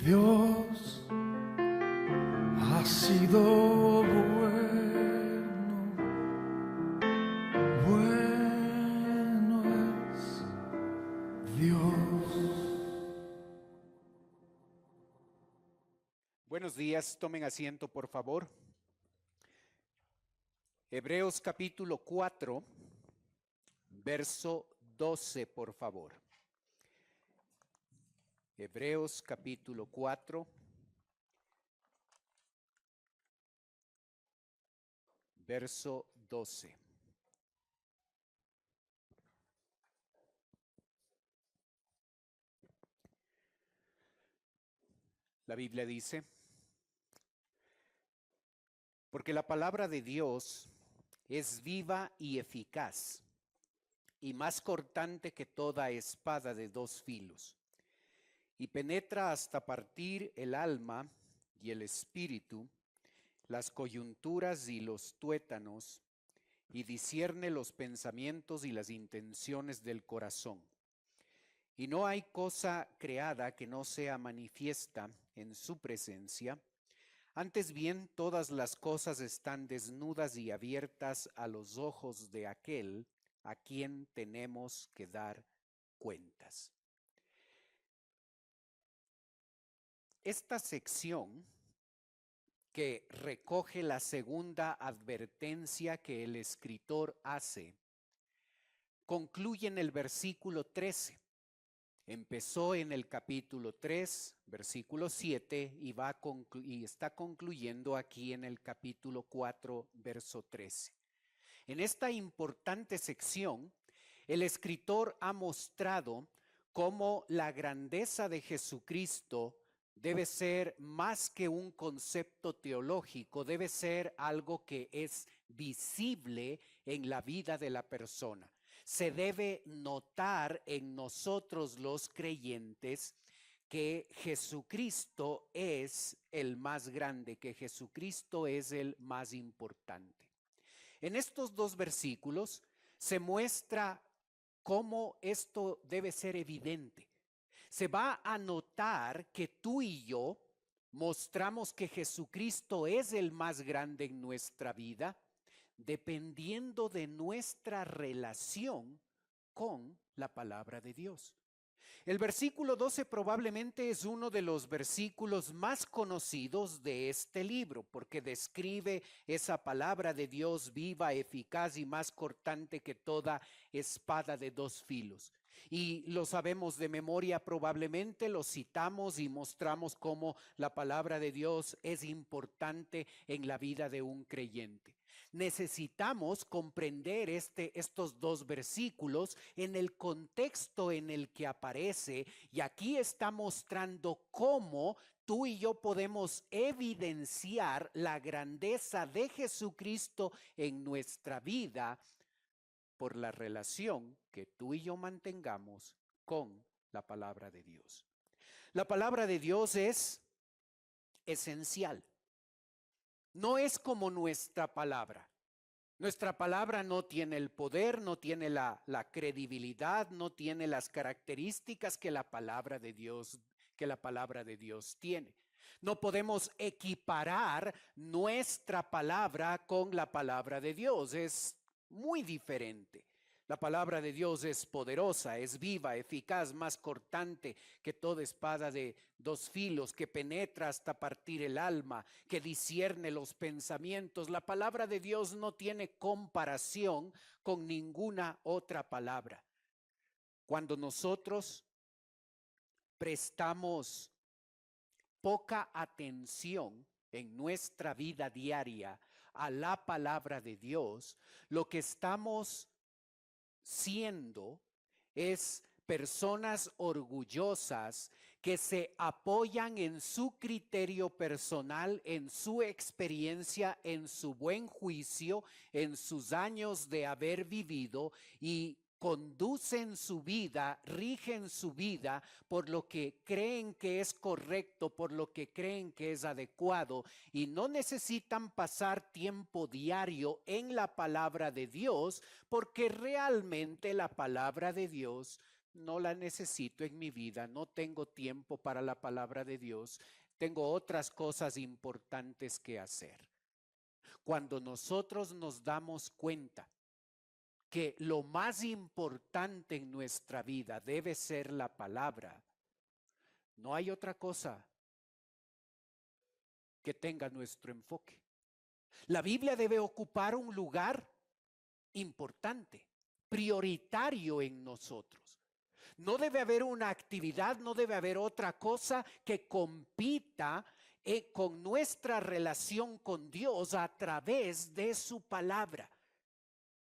Dios ha sido bueno, bueno es Dios. Buenos días, tomen asiento por favor. Hebreos capítulo 4, verso 12, por favor. Hebreos capítulo 4, verso 12. La Biblia dice: porque la palabra de Dios es viva y eficaz, y más cortante que toda espada de dos filos, y penetra hasta partir el alma y el espíritu, las coyunturas y los tuétanos, y discierne los pensamientos y las intenciones del corazón. Y no hay cosa creada que no sea manifiesta en su presencia. Antes bien, todas las cosas están desnudas y abiertas a los ojos de aquel a quien tenemos que dar cuentas. Esta sección, que recoge la segunda advertencia que el escritor hace, concluye en el versículo 13. Empezó en el capítulo 3, versículo 7, y está concluyendo aquí en el capítulo 4, verso 13. En esta importante sección, el escritor ha mostrado cómo la grandeza de Jesucristo debe ser más que un concepto teológico, debe ser algo que es visible en la vida de la persona. Se debe notar en nosotros los creyentes que Jesucristo es el más grande, que Jesucristo es el más importante. En estos dos versículos se muestra cómo esto debe ser evidente. Se va a notar que tú y yo mostramos que Jesucristo es el más grande en nuestra vida, dependiendo de nuestra relación con la palabra de Dios. El versículo 12 probablemente es uno de los versículos más conocidos de este libro, porque describe esa palabra de Dios viva, eficaz y más cortante que toda espada de dos filos. Y lo sabemos de memoria, probablemente lo citamos y mostramos cómo la palabra de Dios es importante en la vida de un creyente. Necesitamos comprender estos dos versículos en el contexto en el que aparece, y aquí está mostrando cómo tú y yo podemos evidenciar la grandeza de Jesucristo en nuestra vida por la relación que tú y yo mantengamos con la palabra de Dios. La palabra de Dios es esencial. No es como nuestra palabra. Nuestra palabra no tiene el poder, no tiene la credibilidad, no tiene las características que la palabra de Dios tiene. No podemos equiparar nuestra palabra con la palabra de Dios. Es muy diferente. La palabra de Dios es poderosa, es viva, eficaz, más cortante que toda espada de dos filos, que penetra hasta partir el alma, que discierne los pensamientos. La palabra de Dios no tiene comparación con ninguna otra palabra. Cuando nosotros prestamos poca atención en nuestra vida diaria a la palabra de Dios, lo que estamos siendo es personas orgullosas que se apoyan en su criterio personal, en su experiencia, en su buen juicio, en sus años de haber vivido, y conducen su vida, rigen su vida por lo que creen que es correcto, por lo que creen que es adecuado, y no necesitan pasar tiempo diario en la palabra de Dios, porque realmente la palabra de Dios no la necesito en mi vida, no tengo tiempo para la palabra de Dios, tengo otras cosas importantes que hacer. Cuando nosotros nos damos cuenta que lo más importante en nuestra vida debe ser la palabra, no hay otra cosa que tenga nuestro enfoque. La Biblia debe ocupar un lugar importante, prioritario en nosotros. No debe haber una actividad, no debe haber otra cosa que compita con nuestra relación con Dios a través de su palabra.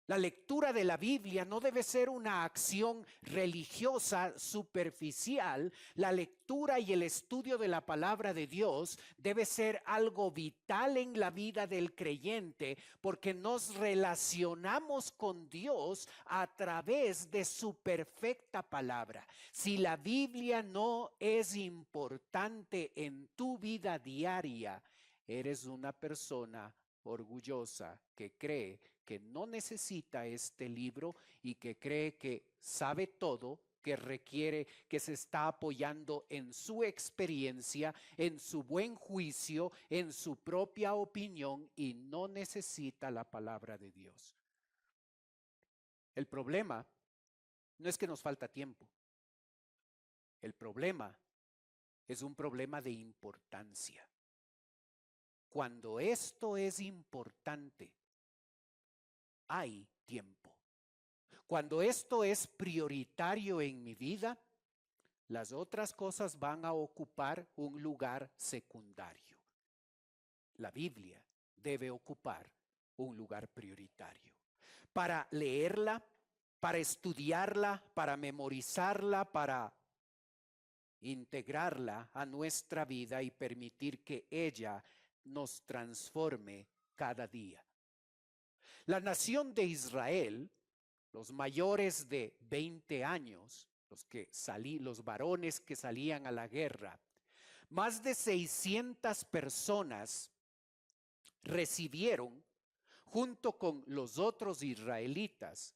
La lectura de la Biblia no debe ser una acción religiosa superficial. La lectura y el estudio de la palabra de Dios debe ser algo vital en la vida del creyente, porque nos relacionamos con Dios a través de su perfecta palabra. Si la Biblia no es importante en tu vida diaria, eres una persona orgullosa que cree que no necesita este libro y que cree que sabe todo, que requiere, que se está apoyando en su experiencia, en su buen juicio, en su propia opinión y no necesita la palabra de Dios. El problema no es que nos falta tiempo. El problema es un problema de importancia. Cuando esto es importante, hay tiempo. Cuando esto es prioritario en mi vida, las otras cosas van a ocupar un lugar secundario. La Biblia debe ocupar un lugar prioritario. Para leerla, para estudiarla, para memorizarla, para integrarla a nuestra vida y permitir que ella nos transforme cada día. La nación de Israel, los mayores de 20 años, los varones que salían a la guerra, más de 600 personas recibieron, junto con los otros israelitas,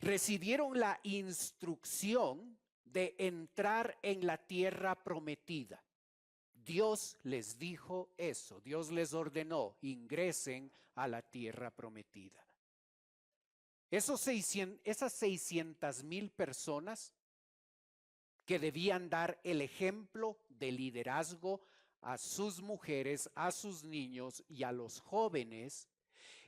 recibieron la instrucción de entrar en la tierra prometida. Dios les dijo eso, Dios les ordenó, ingresen a la tierra prometida. Esas 600,000 personas que debían dar el ejemplo de liderazgo a sus mujeres, a sus niños y a los jóvenes,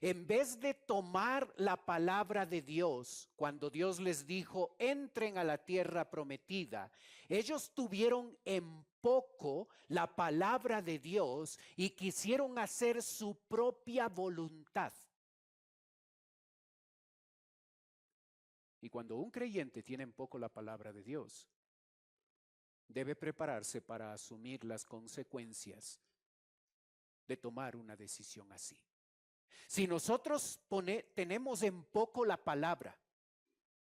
en vez de tomar la palabra de Dios, cuando Dios les dijo, entren a la tierra prometida, ellos tuvieron en poco la palabra de Dios y quisieron hacer su propia voluntad. Y cuando un creyente tiene en poco la palabra de Dios, debe prepararse para asumir las consecuencias de tomar una decisión así. Si nosotros tenemos en poco la palabra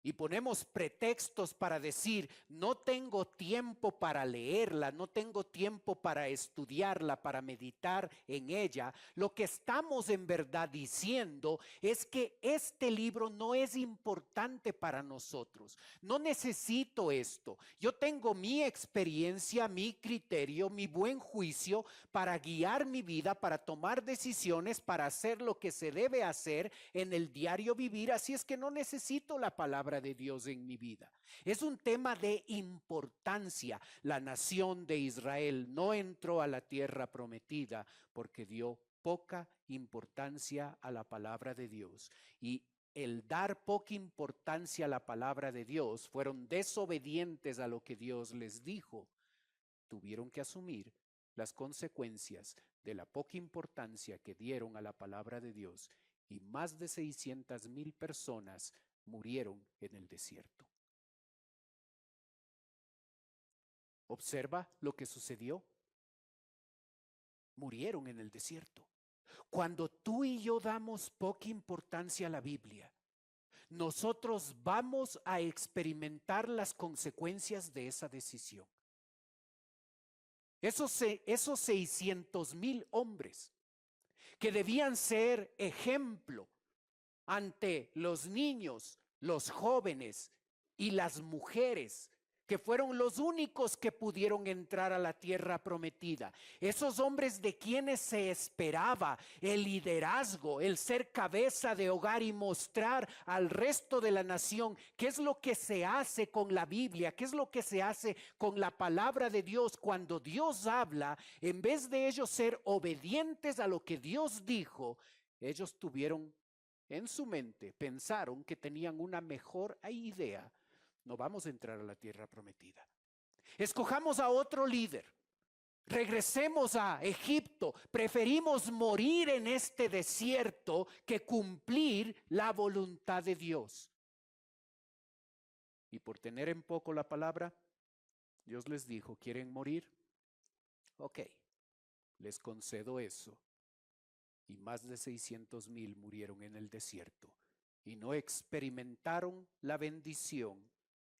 y ponemos pretextos para decir, no tengo tiempo para leerla, no tengo tiempo para estudiarla, para meditar en ella, lo que estamos en verdad diciendo es que este libro no es importante para nosotros. No necesito esto. Yo tengo mi experiencia, mi criterio, mi buen juicio para guiar mi vida, para tomar decisiones, para hacer lo que se debe hacer en el diario vivir. Así es que no necesito la palabra de Dios en mi vida. Es un tema de importancia. La nación de Israel no entró a la tierra prometida porque dio poca importancia a la palabra de Dios. Y el dar poca importancia a la palabra de Dios, fueron desobedientes a lo que Dios les dijo. Tuvieron que asumir las consecuencias de la poca importancia que dieron a la palabra de Dios, y más de 600,000 personas murieron en el desierto. Observa lo que sucedió. Murieron en el desierto. Cuando tú y yo damos poca importancia a la Biblia, nosotros vamos a experimentar las consecuencias de esa decisión. Esos 600,000 hombres que debían ser ejemplo ante los niños, los jóvenes y las mujeres que fueron los únicos que pudieron entrar a la tierra prometida. Esos hombres de quienes se esperaba el liderazgo, el ser cabeza de hogar y mostrar al resto de la nación qué es lo que se hace con la Biblia, qué es lo que se hace con la palabra de Dios cuando Dios habla. En vez de ellos ser obedientes a lo que Dios dijo, ellos tuvieron en su mente, pensaron que tenían una mejor idea. No vamos a entrar a la tierra prometida. Escojamos a otro líder. Regresemos a Egipto. Preferimos morir en este desierto que cumplir la voluntad de Dios. Y por tener en poco la palabra, Dios les dijo, ¿quieren morir? Ok, les concedo eso. Y más de 600,000 murieron en el desierto y no experimentaron la bendición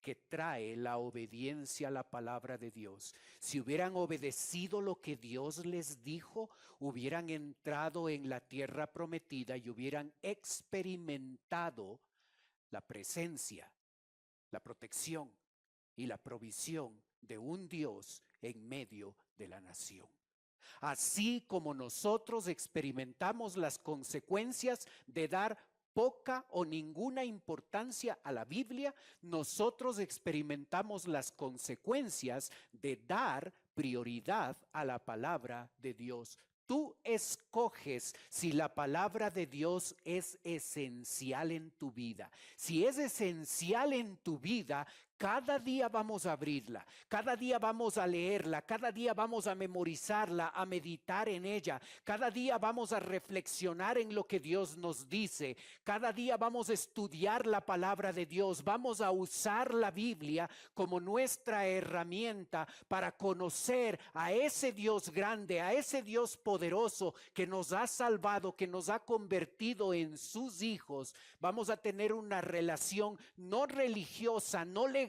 que trae la obediencia a la palabra de Dios. Si hubieran obedecido lo que Dios les dijo, hubieran entrado en la tierra prometida y hubieran experimentado la presencia, la protección y la provisión de un Dios en medio de la nación. Así como nosotros experimentamos las consecuencias de dar poca o ninguna importancia a la Biblia, nosotros experimentamos las consecuencias de dar prioridad a la palabra de Dios. Tú escoges si la palabra de Dios es esencial en tu vida. Si es esencial en tu vida, cada día vamos a abrirla, cada día vamos a leerla, cada día vamos a memorizarla, a meditar en ella, cada día vamos a reflexionar en lo que Dios nos dice, cada día vamos a estudiar la palabra de Dios, vamos a usar la Biblia como nuestra herramienta para conocer a ese Dios grande, a ese Dios poderoso que nos ha salvado, que nos ha convertido en sus hijos. Vamos a tener una relación no religiosa, no legalista,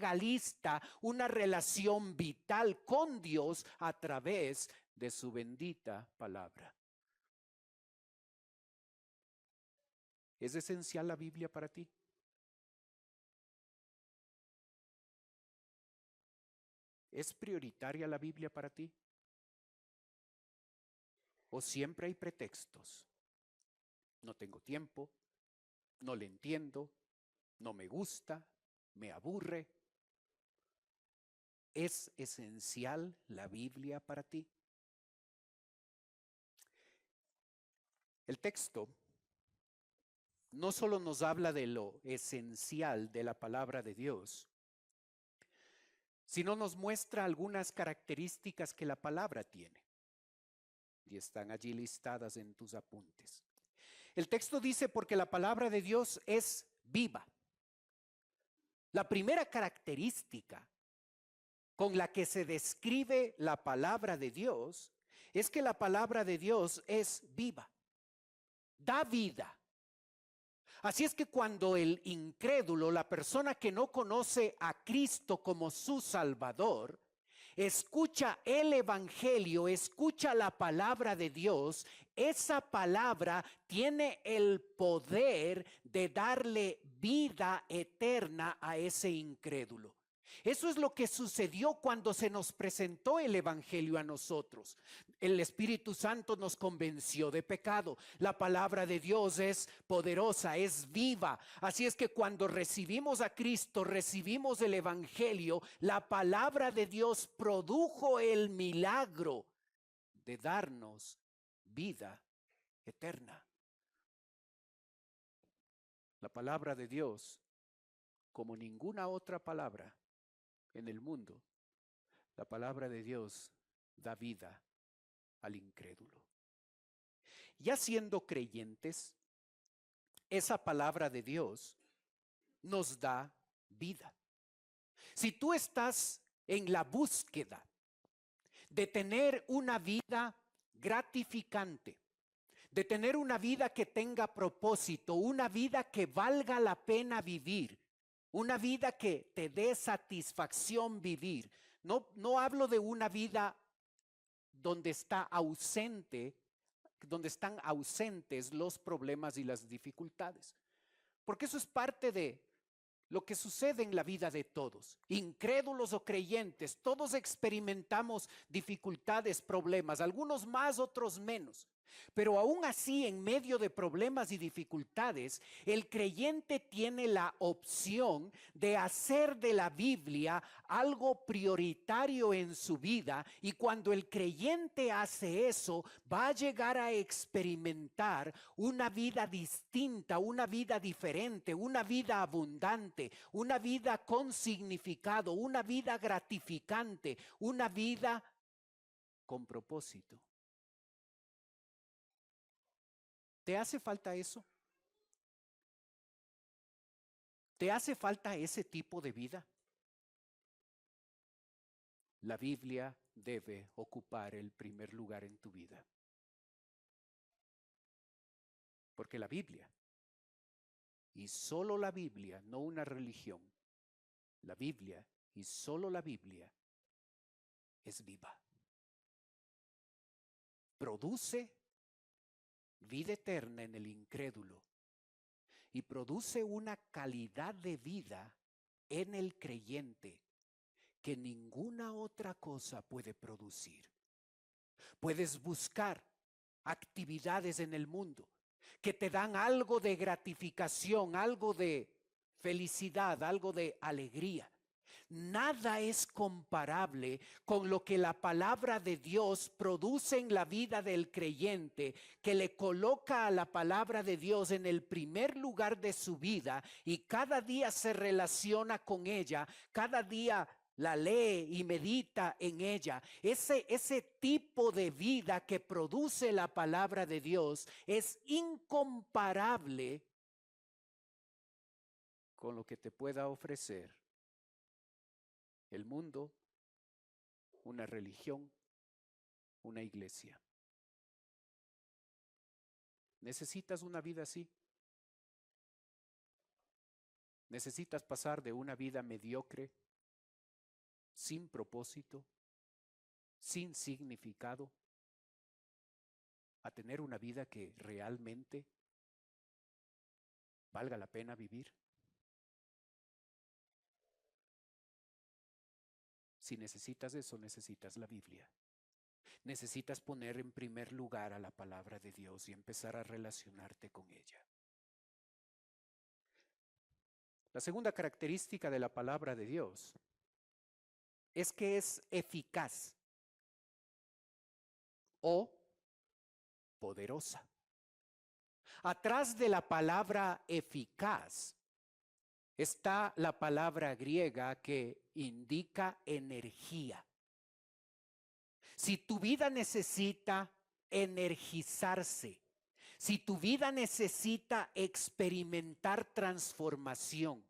una relación vital con Dios a través de su bendita palabra. ¿Es esencial la Biblia para ti? ¿Es prioritaria la Biblia para ti? ¿O siempre hay pretextos? No tengo tiempo, no le entiendo, no me gusta, me aburre. ¿Es esencial la Biblia para ti? El texto no solo nos habla de lo esencial de la palabra de Dios, sino nos muestra algunas características que la palabra tiene. Y están allí listadas en tus apuntes. El texto dice, porque la palabra de Dios es viva. La primera característica con la que se describe la palabra de Dios es que la palabra de Dios es viva, da vida. Así es que cuando el incrédulo, la persona que no conoce a Cristo como su Salvador, escucha el evangelio, escucha la palabra de Dios, esa palabra tiene el poder de darle vida eterna a ese incrédulo. Eso es lo que sucedió cuando se nos presentó el evangelio a nosotros. El Espíritu Santo nos convenció de pecado. La palabra de Dios es poderosa, es viva. Así es que cuando recibimos a Cristo, recibimos el evangelio, la palabra de Dios produjo el milagro de darnos vida eterna. La palabra de Dios, como ninguna otra palabra en el mundo, la palabra de Dios da vida al incrédulo. Ya siendo creyentes, esa palabra de Dios nos da vida. Si tú estás en la búsqueda de tener una vida gratificante, de tener una vida que tenga propósito, una vida que valga la pena vivir, una vida que te dé satisfacción vivir. No hablo de una vida donde están ausentes los problemas y las dificultades, porque eso es parte de lo que sucede en la vida de todos, incrédulos o creyentes, todos experimentamos dificultades, problemas, algunos más, otros menos. Pero aún así, en medio de problemas y dificultades, el creyente tiene la opción de hacer de la Biblia algo prioritario en su vida, y cuando el creyente hace eso, va a llegar a experimentar una vida distinta, una vida diferente, una vida abundante, una vida con significado, una vida gratificante, una vida con propósito. ¿Te hace falta eso? ¿Te hace falta ese tipo de vida? La Biblia debe ocupar el primer lugar en tu vida. Porque la Biblia, y solo la Biblia, no una religión, la Biblia y solo la Biblia es viva. Produce vida eterna en el incrédulo y produce una calidad de vida en el creyente que ninguna otra cosa puede producir. Puedes buscar actividades en el mundo que te dan algo de gratificación, algo de felicidad, algo de alegría. Nada es comparable con lo que la palabra de Dios produce en la vida del creyente, que le coloca a la palabra de Dios en el primer lugar de su vida y cada día se relaciona con ella, cada día la lee y medita en ella. Ese tipo de vida que produce la palabra de Dios es incomparable con lo que te pueda ofrecer el mundo, una religión, una iglesia. ¿Necesitas una vida así? ¿Necesitas pasar de una vida mediocre, sin propósito, sin significado, a tener una vida que realmente valga la pena vivir? Si necesitas eso, necesitas la Biblia. Necesitas poner en primer lugar a la palabra de Dios y empezar a relacionarte con ella. La segunda característica de la palabra de Dios es que es eficaz o poderosa. Atrás de la palabra eficaz está la palabra griega que indica energía. Si tu vida necesita energizarse, si tu vida necesita experimentar transformación,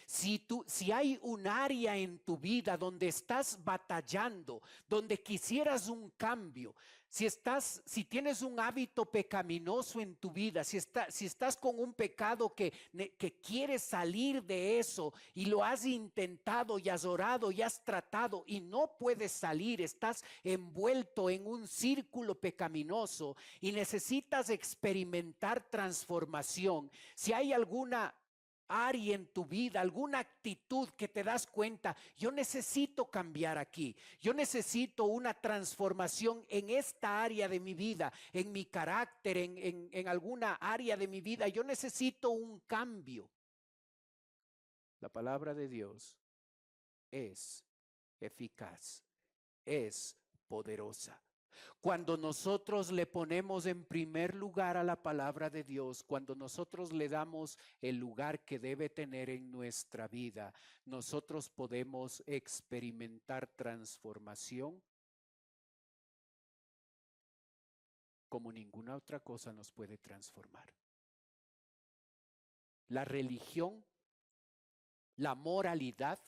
si hay un área en tu vida donde estás batallando, donde quisieras un cambio, si tienes un hábito pecaminoso en tu vida, si estás con un pecado que quieres salir de eso y lo has intentado y has orado y has tratado y no puedes salir, estás envuelto en un círculo pecaminoso y necesitas experimentar transformación, si hay alguna área en tu vida, alguna actitud que te das cuenta, yo necesito cambiar aquí, yo necesito una transformación en esta área de mi vida, en mi carácter, en alguna área de mi vida, yo necesito un cambio. La palabra de Dios es eficaz, es poderosa. Cuando nosotros le ponemos en primer lugar a la palabra de Dios, cuando nosotros le damos el lugar que debe tener en nuestra vida, nosotros podemos experimentar transformación como ninguna otra cosa nos puede transformar. La religión, la moralidad,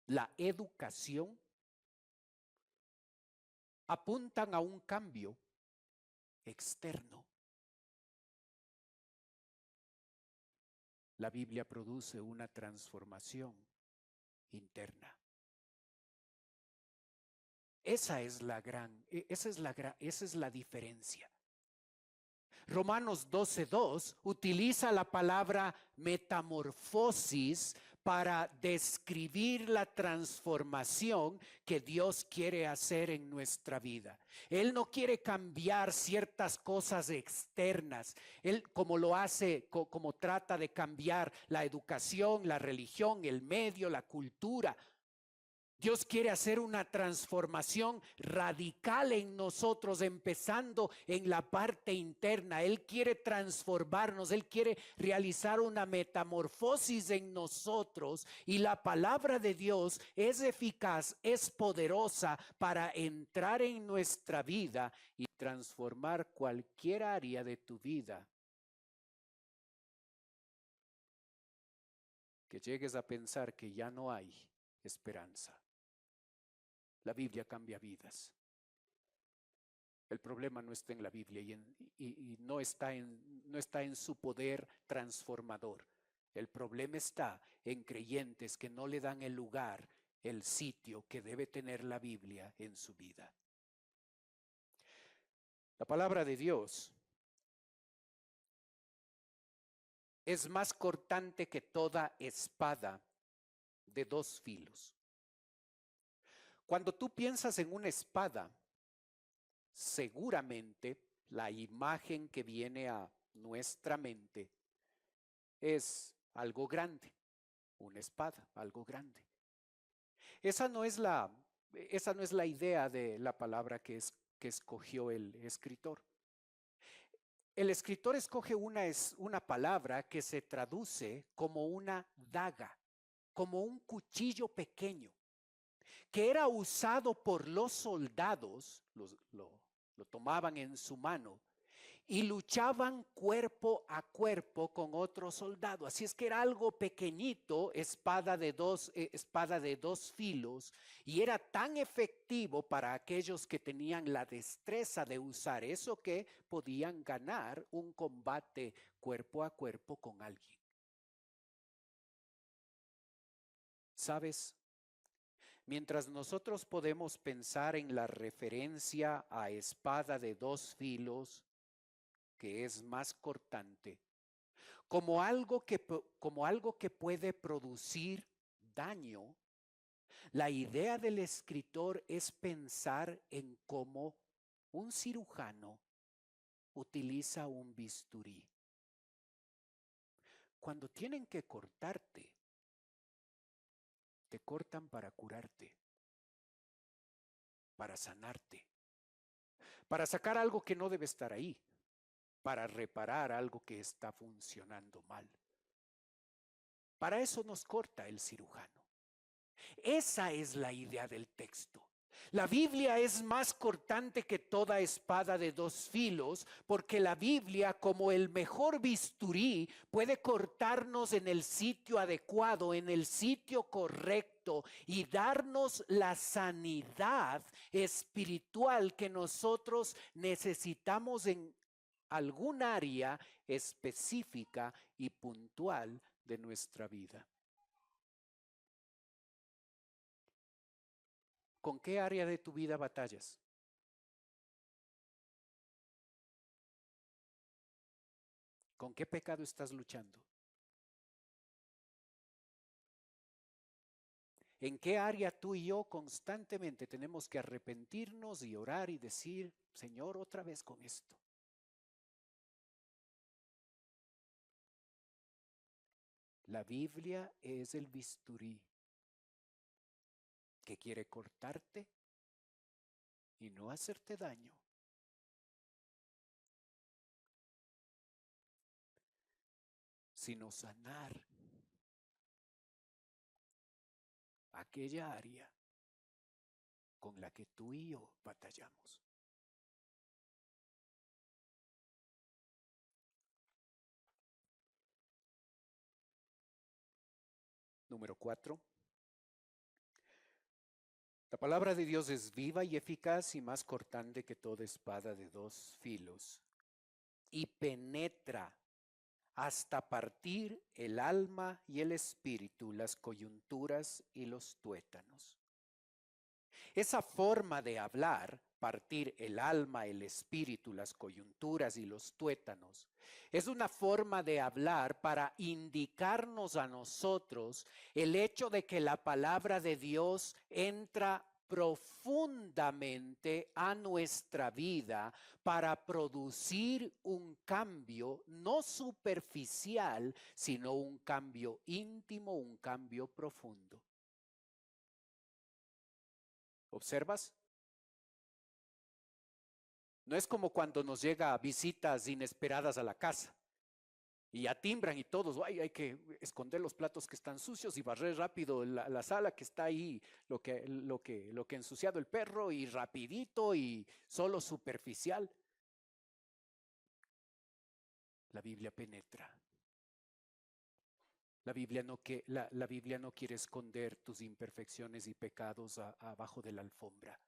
la educación apuntan a un cambio externo. La Biblia produce una transformación interna. Esa es la diferencia. Romanos 12:2 utiliza la palabra metamorfosis para describir la transformación que Dios quiere hacer en nuestra vida. Él no quiere cambiar ciertas cosas externas. Él, como lo hace, como trata de cambiar la educación, la religión, el medio, la cultura. Dios quiere hacer una transformación radical en nosotros, empezando en la parte interna. Él quiere transformarnos, Él quiere realizar una metamorfosis en nosotros, y la palabra de Dios es eficaz, es poderosa para entrar en nuestra vida y transformar cualquier área de tu vida. Que llegues a pensar que ya no hay esperanza. La Biblia cambia vidas. El problema no está en la Biblia y no está en su poder transformador. El problema está en creyentes que no le dan el lugar, el sitio que debe tener la Biblia en su vida. La palabra de Dios es más cortante que toda espada de dos filos. Cuando tú piensas en una espada, seguramente la imagen que viene a nuestra mente es algo grande, una espada, algo grande. Esa no es la idea de la palabra que escogió el escritor. El escritor escoge una palabra que se traduce como una daga, como un cuchillo pequeño, que era usado por los soldados, lo tomaban en su mano y luchaban cuerpo a cuerpo con otro soldado. Así es que era algo pequeñito, espada de dos filos, y era tan efectivo para aquellos que tenían la destreza de usar eso que podían ganar un combate cuerpo a cuerpo con alguien. ¿Sabes? Mientras nosotros podemos pensar en la referencia a espada de dos filos, que es más cortante, como algo que puede producir daño, la idea del escritor es pensar en cómo un cirujano utiliza un bisturí. Cuando tienen que cortarte, te cortan para curarte, para sanarte, para sacar algo que no debe estar ahí, para reparar algo que está funcionando mal. Para eso nos corta el cirujano. Esa es la idea del texto. La Biblia es más cortante que toda espada de dos filos, porque la Biblia, como el mejor bisturí, puede cortarnos en el sitio adecuado, en el sitio correcto, y darnos la sanidad espiritual que nosotros necesitamos en algún área específica y puntual de nuestra vida. ¿Con qué área de tu vida batallas? ¿Con qué pecado estás luchando? ¿En qué área tú y yo constantemente tenemos que arrepentirnos y orar y decir, Señor, otra vez con esto? La Biblia es el bisturí que quiere cortarte y no hacerte daño, sino sanar aquella área con la que tú y yo batallamos. Número 4. La palabra de Dios es viva y eficaz y más cortante que toda espada de dos filos, y penetra hasta partir el alma y el espíritu, las coyunturas y los tuétanos. Esa forma de hablar partir el alma, el espíritu, las coyunturas y los tuétanos. Es una forma de hablar para indicarnos a nosotros el hecho de que la palabra de Dios entra profundamente a nuestra vida para producir un cambio no superficial, sino un cambio íntimo, un cambio profundo. ¿Observas? No es como cuando nos llega visitas inesperadas a la casa y ya timbran y todos, ay, hay que esconder los platos que están sucios y barrer rápido la sala que está ahí, lo que ha ensuciado el perro, y rapidito y solo superficial. La Biblia penetra. La Biblia no quiere esconder tus imperfecciones y pecados abajo de la alfombra.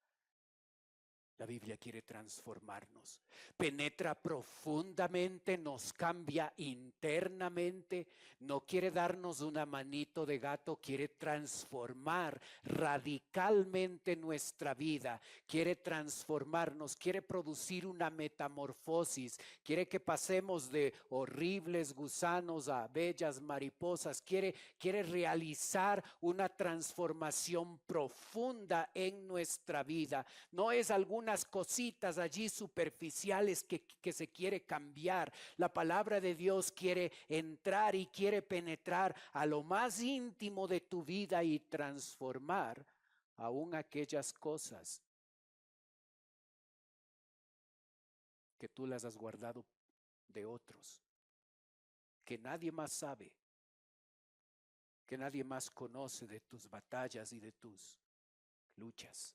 La Biblia quiere transformarnos, penetra profundamente, nos cambia internamente, no quiere darnos una manito de gato, quiere transformar radicalmente nuestra vida, quiere transformarnos, quiere producir una metamorfosis, quiere que pasemos de horribles gusanos a bellas mariposas, quiere realizar una transformación profunda en nuestra vida. No es algunas cositas allí superficiales que se quiere cambiar. La palabra de Dios quiere entrar y quiere penetrar a lo más íntimo de tu vida y transformar aún aquellas cosas que tú las has guardado de otros, que nadie más sabe, que nadie más conoce de tus batallas y de tus luchas.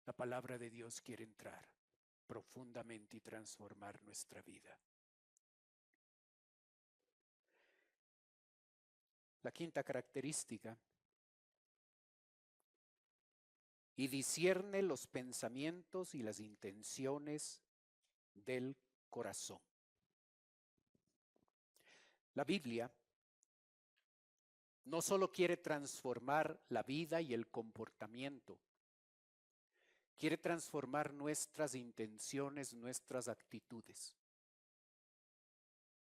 La palabra de Dios quiere entrar profundamente y transformar nuestra vida. La quinta característica: y discierne los pensamientos y las intenciones del corazón. La Biblia no solo quiere transformar la vida y el comportamiento, quiere transformar nuestras intenciones, nuestras actitudes.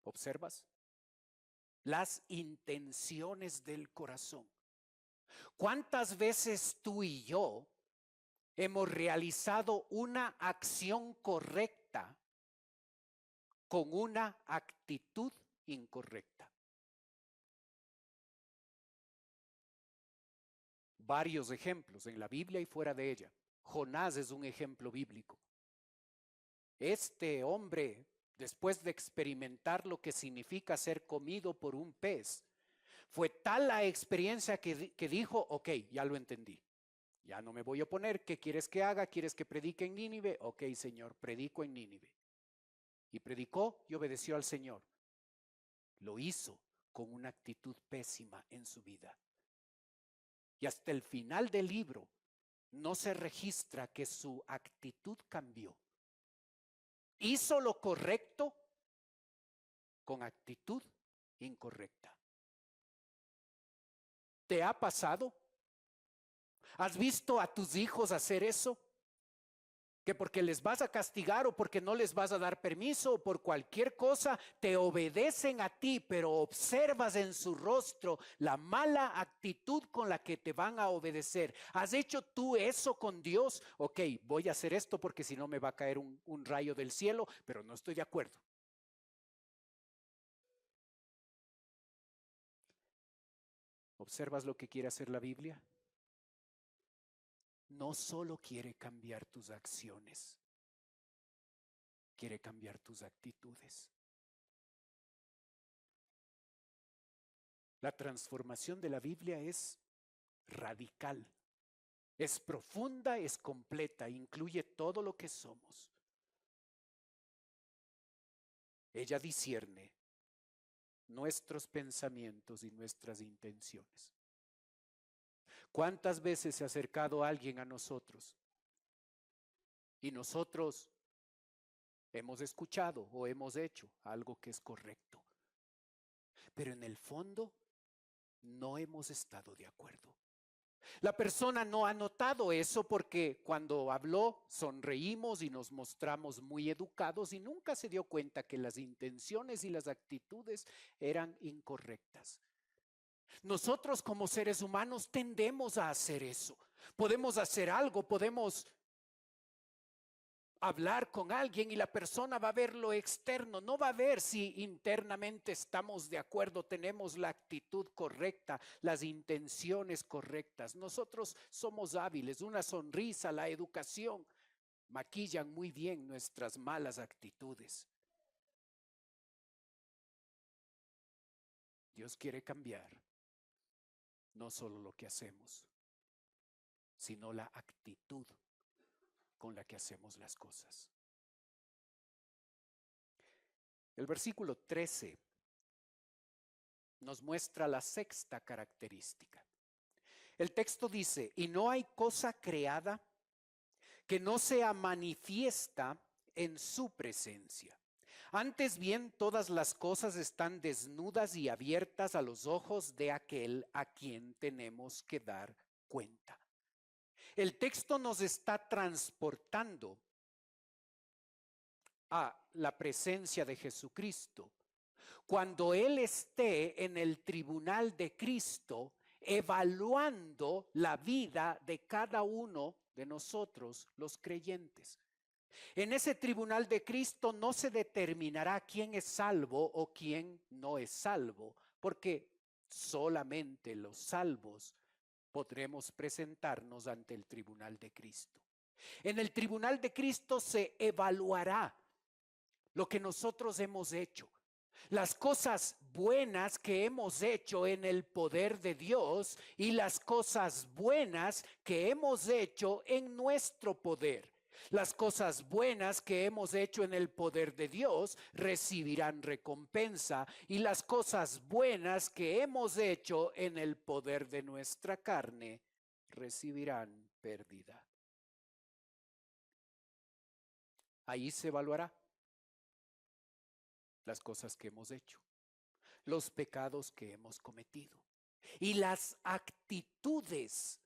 ¿Observas? Las intenciones del corazón. ¿Cuántas veces tú y yo hemos realizado una acción correcta con una actitud incorrecta? Varios ejemplos en la Biblia y fuera de ella. Jonás es un ejemplo bíblico. Este hombre, después de experimentar lo que significa ser comido por un pez, fue tal la experiencia que dijo, ok, ya lo entendí. Ya no me voy a oponer. ¿Qué quieres que haga? ¿Quieres que predique en Nínive? Ok, Señor, predico en Nínive. Y predicó y obedeció al Señor. Lo hizo con una actitud pésima en su vida. Y hasta el final del libro no se registra que su actitud cambió. Hizo lo correcto con actitud incorrecta. ¿Te ha pasado? ¿Has visto a tus hijos hacer eso? Que porque les vas a castigar o porque no les vas a dar permiso o por cualquier cosa, te obedecen a ti, pero observas en su rostro la mala actitud con la que te van a obedecer. ¿Has hecho tú eso con Dios? Ok, voy a hacer esto porque si no me va a caer un rayo del cielo, pero no estoy de acuerdo. ¿Observas lo que quiere hacer la Biblia? No solo quiere cambiar tus acciones, quiere cambiar tus actitudes. La transformación de la Biblia es radical, es profunda, es completa, incluye todo lo que somos. Ella discierne nuestros pensamientos y nuestras intenciones. ¿Cuántas veces se ha acercado alguien a nosotros y nosotros hemos escuchado o hemos hecho algo que es correcto, pero en el fondo no hemos estado de acuerdo? La persona no ha notado eso porque cuando habló sonreímos y nos mostramos muy educados y nunca se dio cuenta que las intenciones y las actitudes eran incorrectas. Nosotros como seres humanos tendemos a hacer eso. Podemos hacer algo, podemos hablar con alguien y la persona va a ver lo externo, no va a ver si internamente estamos de acuerdo, tenemos la actitud correcta, las intenciones correctas. Nosotros somos hábiles, una sonrisa, la educación, maquillan muy bien nuestras malas actitudes. Dios quiere cambiar no solo lo que hacemos, sino la actitud con la que hacemos las cosas. El versículo 13 nos muestra la sexta característica. El texto dice, y no hay cosa creada que no sea manifiesta en su presencia. Antes bien, todas las cosas están desnudas y abiertas a los ojos de aquel a quien tenemos que dar cuenta. El texto nos está transportando a la presencia de Jesucristo. Cuando Él esté en el tribunal de Cristo, evaluando la vida de cada uno de nosotros, los creyentes. En ese tribunal de Cristo no se determinará quién es salvo o quién no es salvo, porque solamente los salvos podremos presentarnos ante el tribunal de Cristo. En el tribunal de Cristo se evaluará lo que nosotros hemos hecho, las cosas buenas que hemos hecho en el poder de Dios y las cosas buenas que hemos hecho en nuestro poder. Las cosas buenas que hemos hecho en el poder de Dios recibirán recompensa y las cosas buenas que hemos hecho en el poder de nuestra carne recibirán pérdida. Ahí se evaluará las cosas que hemos hecho, los pecados que hemos cometido y las actitudes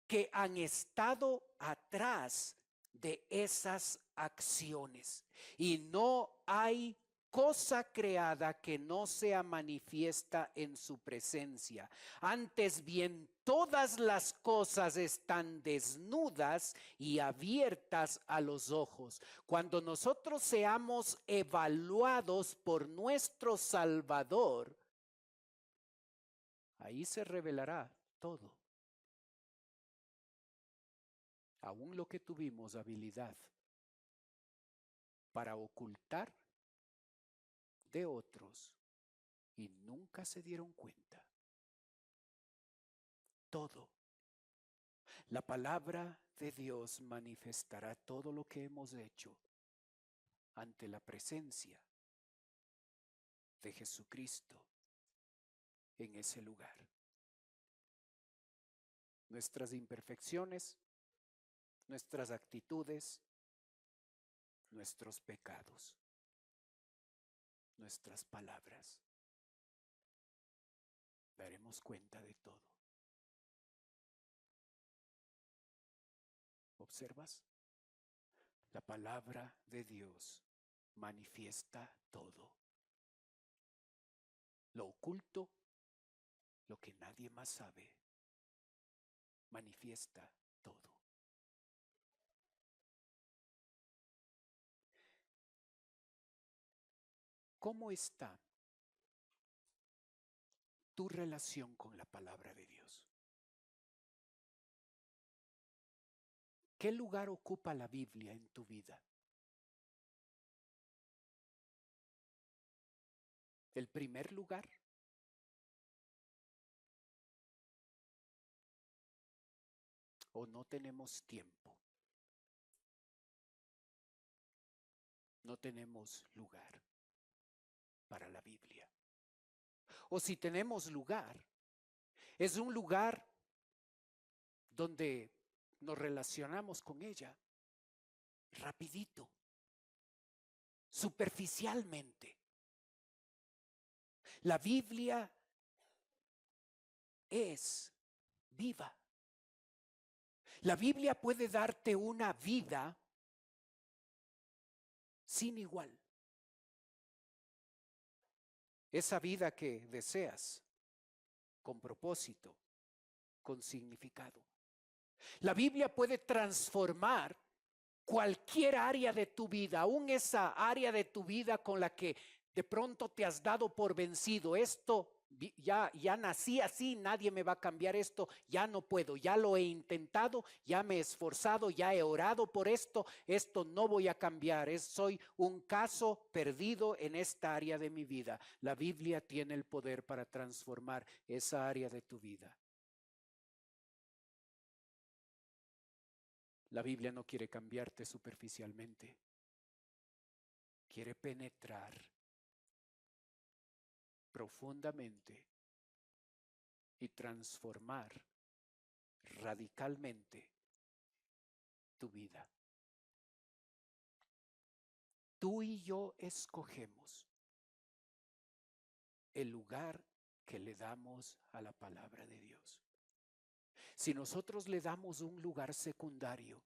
que han estado atrás de esas acciones. Y no hay cosa creada que no sea manifiesta en su presencia. Antes bien, todas las cosas están desnudas y abiertas a los ojos. Cuando nosotros seamos evaluados por nuestro Salvador, ahí se revelará todo. Aún lo que tuvimos habilidad para ocultar de otros y nunca se dieron cuenta. Todo. La palabra de Dios manifestará todo lo que hemos hecho ante la presencia de Jesucristo en ese lugar. Nuestras imperfecciones, nuestras actitudes, nuestros pecados, nuestras palabras. Daremos cuenta de todo. ¿Observas? La palabra de Dios manifiesta todo. Lo oculto, lo que nadie más sabe, manifiesta todo. ¿Cómo está tu relación con la palabra de Dios? ¿Qué lugar ocupa la Biblia en tu vida? ¿El primer lugar? ¿O no tenemos tiempo? No tenemos lugar para la Biblia. O si tenemos lugar, es un lugar donde nos relacionamos con ella rapidito, superficialmente. La Biblia es viva, La Biblia puede darte una vida sin igual. Esa vida que deseas, con propósito, con significado. La Biblia puede transformar cualquier área de tu vida, aún esa área de tu vida con la que de pronto te has dado por vencido. Esto ya nací así, nadie me va a cambiar esto, ya no puedo, ya lo he intentado, ya me he esforzado, ya he orado por esto no voy a cambiar, soy un caso perdido en esta área de mi vida. La Biblia tiene el poder para transformar esa área de tu vida. La Biblia no quiere cambiarte superficialmente, quiere penetrar profundamente y transformar radicalmente tu vida. Tú y yo escogemos el lugar que le damos a la palabra de Dios. Si nosotros le damos un lugar secundario,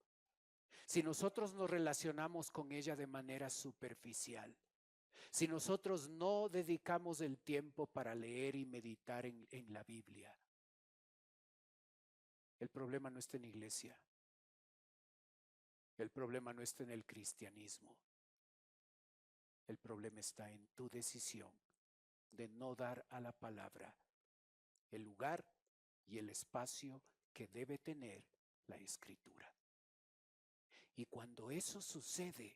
si nosotros nos relacionamos con ella de manera superficial, si nosotros no dedicamos el tiempo para leer y meditar en la Biblia, el problema no está en iglesia, el problema no está en el cristianismo, el problema está en tu decisión de no dar a la palabra el lugar y el espacio que debe tener la Escritura. Y cuando eso sucede,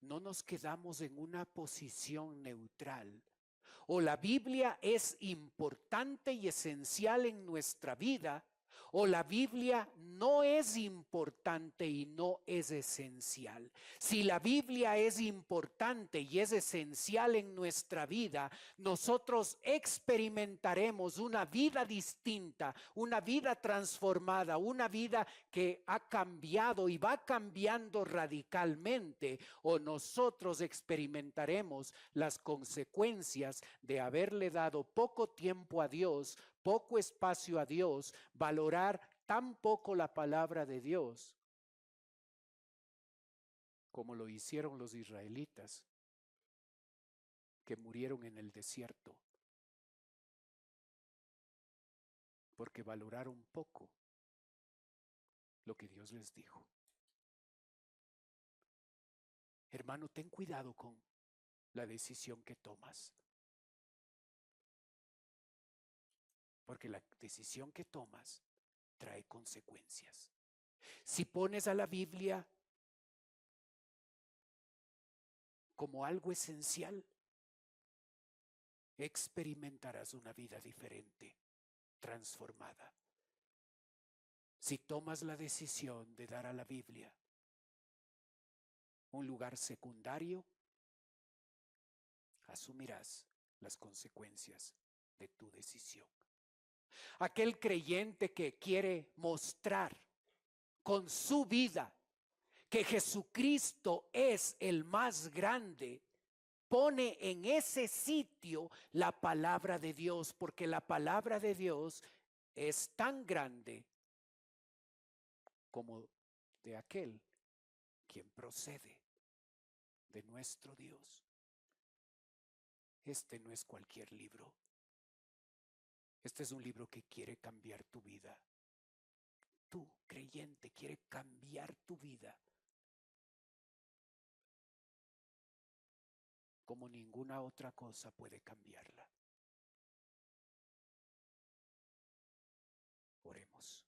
no nos quedamos en una posición neutral. O la Biblia es importante y esencial en nuestra vida, o la Biblia no es importante y no es esencial. Si la Biblia es importante y es esencial en nuestra vida, nosotros experimentaremos una vida distinta, una vida transformada, una vida que ha cambiado y va cambiando radicalmente, o nosotros experimentaremos las consecuencias de haberle dado poco tiempo a Dios, poco espacio a Dios, valorar tan poco la palabra de Dios como lo hicieron los israelitas que murieron en el desierto porque valoraron poco lo que Dios les dijo. Hermano, ten cuidado con la decisión que tomas, porque la decisión que tomas trae consecuencias. Si pones a la Biblia como algo esencial, experimentarás una vida diferente, transformada. Si tomas la decisión de dar a la Biblia un lugar secundario, asumirás las consecuencias de tu decisión. Aquel creyente que quiere mostrar con su vida que Jesucristo es el más grande, pone en ese sitio la palabra de Dios, porque la palabra de Dios es tan grande como de aquel quien procede de nuestro Dios. Este no es cualquier libro. Este es un libro que quiere cambiar tu vida. Tú, creyente, quiere cambiar tu vida como ninguna otra cosa puede cambiarla. Oremos.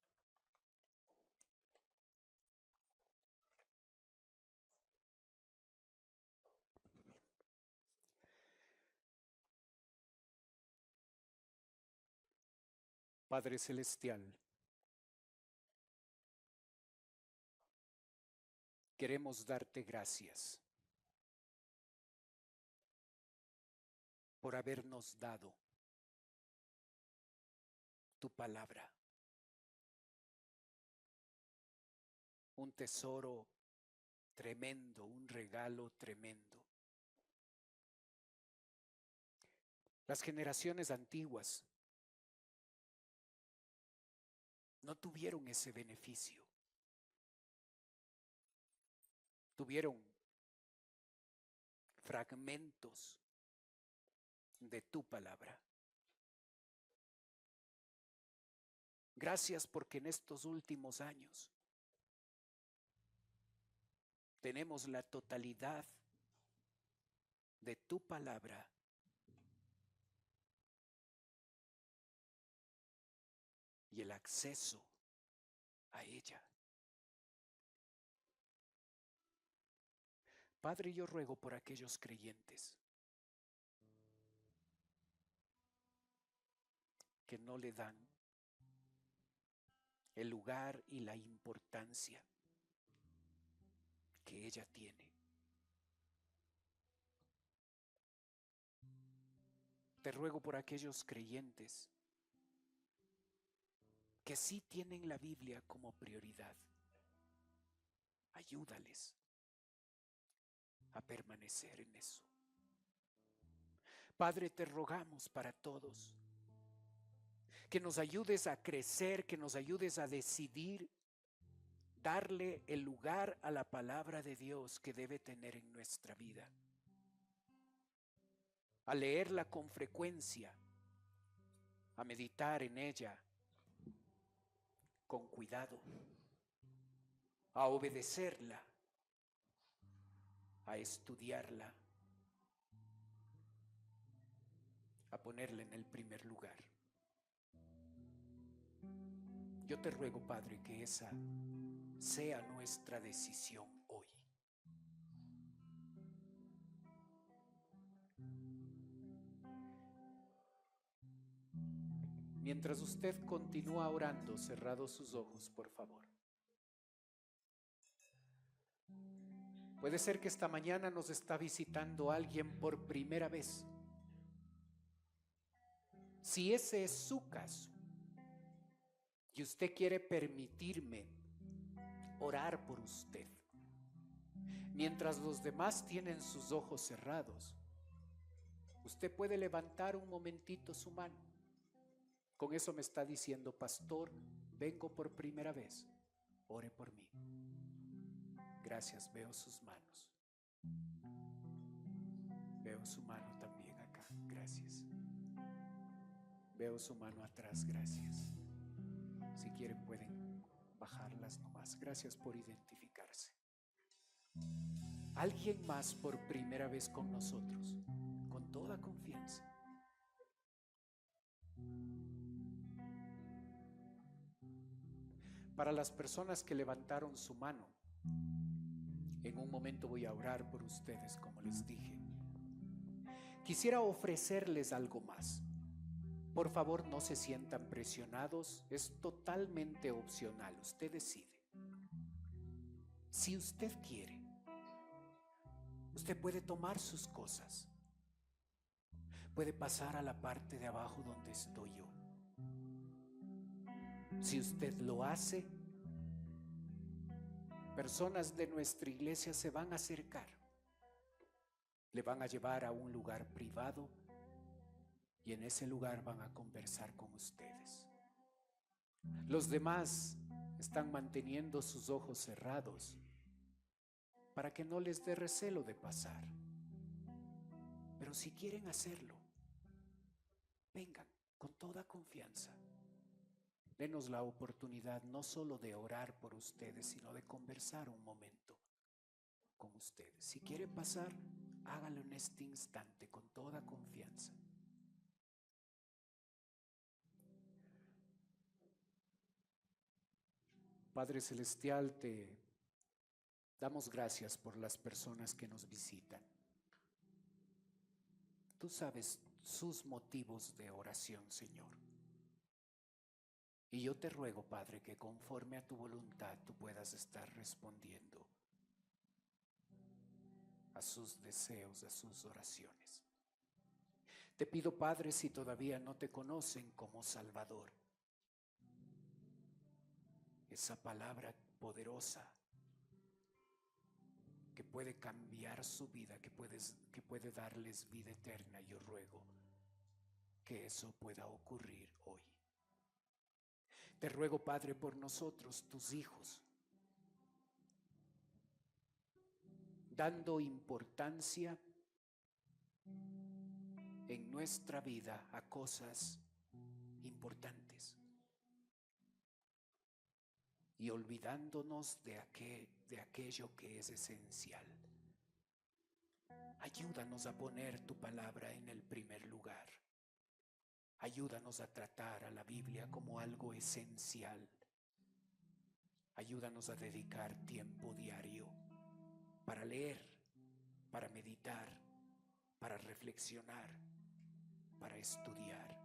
Padre Celestial, queremos darte gracias por habernos dado tu palabra, un tesoro tremendo, un regalo tremendo. Las generaciones antiguas no tuvieron ese beneficio. Tuvieron fragmentos de tu palabra. Gracias porque en estos últimos años tenemos la totalidad de tu palabra y el acceso a ella. Padre, yo ruego por aquellos creyentes que no le dan el lugar y la importancia que ella tiene. Te ruego por aquellos creyentes que sí tienen la Biblia como prioridad. Ayúdales a permanecer en eso. Padre, te rogamos para todos que nos ayudes a crecer, que nos ayudes a decidir darle el lugar a la palabra de Dios que debe tener en nuestra vida, a leerla con frecuencia, a meditar en ella con cuidado, a obedecerla, a estudiarla, a ponerla en el primer lugar. Yo te ruego, Padre, que esa sea nuestra decisión hoy. Mientras usted continúa orando, cerrados sus ojos, por favor. Puede ser que esta mañana nos está visitando alguien por primera vez. Si ese es su caso y usted quiere permitirme orar por usted, mientras los demás tienen sus ojos cerrados, usted puede levantar un momentito su mano. Con eso me está diciendo: pastor, vengo por primera vez, ore por mí. Gracias, veo sus manos. Veo su mano también acá, gracias. Veo su mano atrás, gracias. Si quieren pueden bajarlas nomás. Gracias por identificarse. Alguien más por primera vez con nosotros, con toda confianza. Para las personas que levantaron su mano, en un momento voy a orar por ustedes, como les dije. Quisiera ofrecerles algo más. Por favor, no se sientan presionados, es totalmente opcional, usted decide. Si usted quiere, usted puede tomar sus cosas, puede pasar a la parte de abajo donde estoy yo. Si usted lo hace, personas de nuestra iglesia se van a acercar, le van a llevar a un lugar privado y en ese lugar van a conversar con ustedes. Los demás están manteniendo sus ojos cerrados para que no les dé recelo de pasar. Pero si quieren hacerlo, vengan con toda confianza. Denos la oportunidad no solo de orar por ustedes, sino de conversar un momento con ustedes. Si quiere pasar, hágalo en este instante con toda confianza. Padre Celestial, te damos gracias por las personas que nos visitan. Tú sabes sus motivos de oración, Señor. Y yo te ruego, Padre, que conforme a tu voluntad tú puedas estar respondiendo a sus deseos, a sus oraciones. Te pido, Padre, si todavía no te conocen como Salvador, esa palabra poderosa que puede cambiar su vida, que puede darles vida eterna, yo ruego que eso pueda ocurrir hoy. Te ruego, Padre, por nosotros, tus hijos, dando importancia en nuestra vida a cosas importantes y olvidándonos de aquello que es esencial. Ayúdanos a poner tu palabra en el primer lugar. Ayúdanos a tratar a la Biblia como algo esencial. Ayúdanos a dedicar tiempo diario para leer, para meditar, para reflexionar, para estudiar.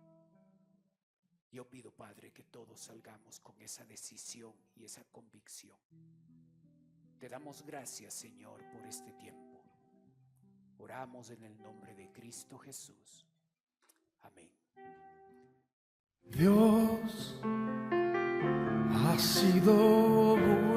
Yo pido, Padre, que todos salgamos con esa decisión y esa convicción. Te damos gracias, Señor, por este tiempo. Oramos en el nombre de Cristo Jesús. Amén. Dios ha sido bueno.